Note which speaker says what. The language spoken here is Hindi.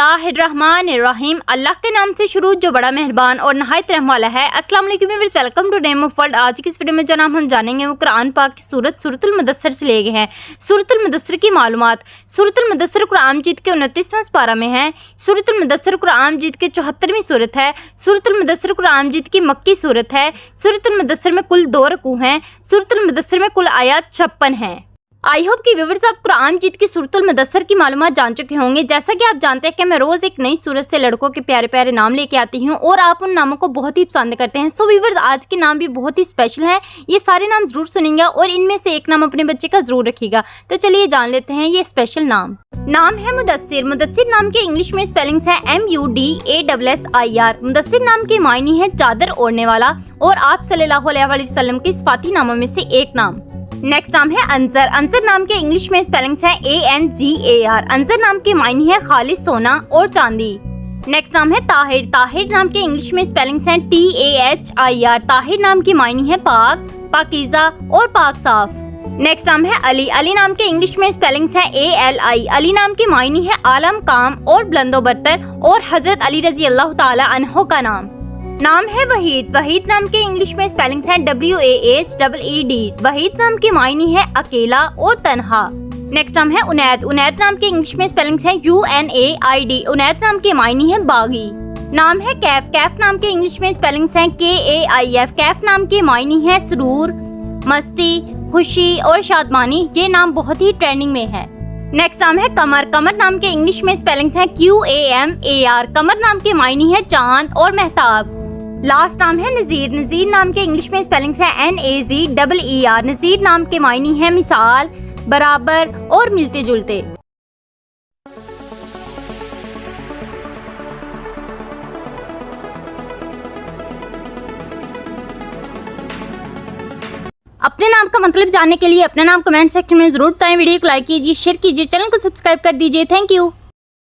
Speaker 1: बिस्मिल्लाहिर्रहमानिर्रहीम। अल्लाह के नाम से शुरू जो बड़ा मेहरबान और नहायत रहम वाला है। अस्सलाम वालेकुम viewers, welcome to name of world. आज की इस वीडियो में जो नाम हम जानेंगे वो कुरान पाक की सूरतुल मुदस्सिर से लिए गए हैं। सूरतुल मुदस्सिर की मालूमात। सूरतुल मुदस्सिर कुरान मजीद के 29वां पारा में है। सूरतुल मुदस्सिर कुरान मजीद की 74वीं सूरत है। सूरतुल मुदस्सिर कुरान मजीद की मक्की सूरत है। सूरतुल मुदस्सिर में कुल 2 रकू हैं। सूरतुल मुदस्सिर में कुल आयात 56 हैं। आई होप कि व्यूअर्स आप कुरान मजीद की सूरतुल मुदस्सिर की मालूमात जान चुके होंगे। जैसा कि आप जानते हैं कि मैं रोज़ एक नई सूरत से लड़कों के प्यारे प्यारे नाम लेके आती हूँ और आप उन नामों को बहुत ही पसंद करते हैं। सो व्यूअर्स आज के नाम भी बहुत ही स्पेशल हैं। ये सारे नाम ज़रूर सुनेंगे और इनमें से एक नाम अपने बच्चे का ज़रूर रखिएगा। तो चलिए जान लेते हैं ये स्पेशल नाम। नाम है मुदस्सिर। मुदस्सिर नाम के इंग्लिश में स्पेलिंग्स है MUDASSIR। मुदस्सिर नाम के मायने है चादर ओढ़ने वाला और आप सल्लल्लाहु अलैहि वसल्लम के सिफाती नामों में से एक नाम। नेक्स्ट नाम है अंजर। अंजर नाम के इंग्लिश में स्पेलिंग्स है ANZAR। अंजर नाम के मायने है खालिस सोना और चांदी। नेक्स्ट नाम है ताहिर। ताहिर नाम के इंग्लिश में स्पेलिंग्स हैं TAHIR। ताहिर नाम के मायने है पाक, पाकीज़ा और पाक साफ। नेक्स्ट नाम है अली। अली नाम के इंग्लिश में स्पेलिंग्स है ALI। अली नाम के मायने है आलम काम और बुलंदो बरतर और हजरत अली रजी अल्लाह ताला अन्हो का नाम। नाम है वहीद। वहीद नाम के इंग्लिश में स्पेलिंग्स हैं WAHEED। वहीद नाम के मायने है अकेला और तन्हा। नेक्स्ट नाम है उनैद। उनैद नाम के इंग्लिश में स्पेलिंग्स हैं UNAID। उनैद नाम के मायने है बागी। नाम है कैफ। कैफ नाम के इंग्लिश में स्पेलिंग्स हैं KAIF। कैफ नाम के मायने है सुरूर, मस्ती, खुशी और शादमानी। ये नाम बहुत ही ट्रेंडिंग में है। नेक्स्ट नाम है कमर। कमर नाम के इंग्लिश में स्पेलिंग्स हैं QAMAR। कमर नाम के मायने है चांद और महताब। लास्ट नाम है नज़ीर। नज़ीर नाम के इंग्लिश में स्पेलिंग्स है NAZEER। नज़ीर नाम के मायने है मिसाल, बराबर और मिलते जुलते। अपने नाम का मतलब जानने के लिए अपना नाम कमेंट सेक्शन में जरूर बताएं। वीडियो को लाइक कीजिए, शेयर कीजिए, चैनल को सब्सक्राइब कर दीजिए। Thank you.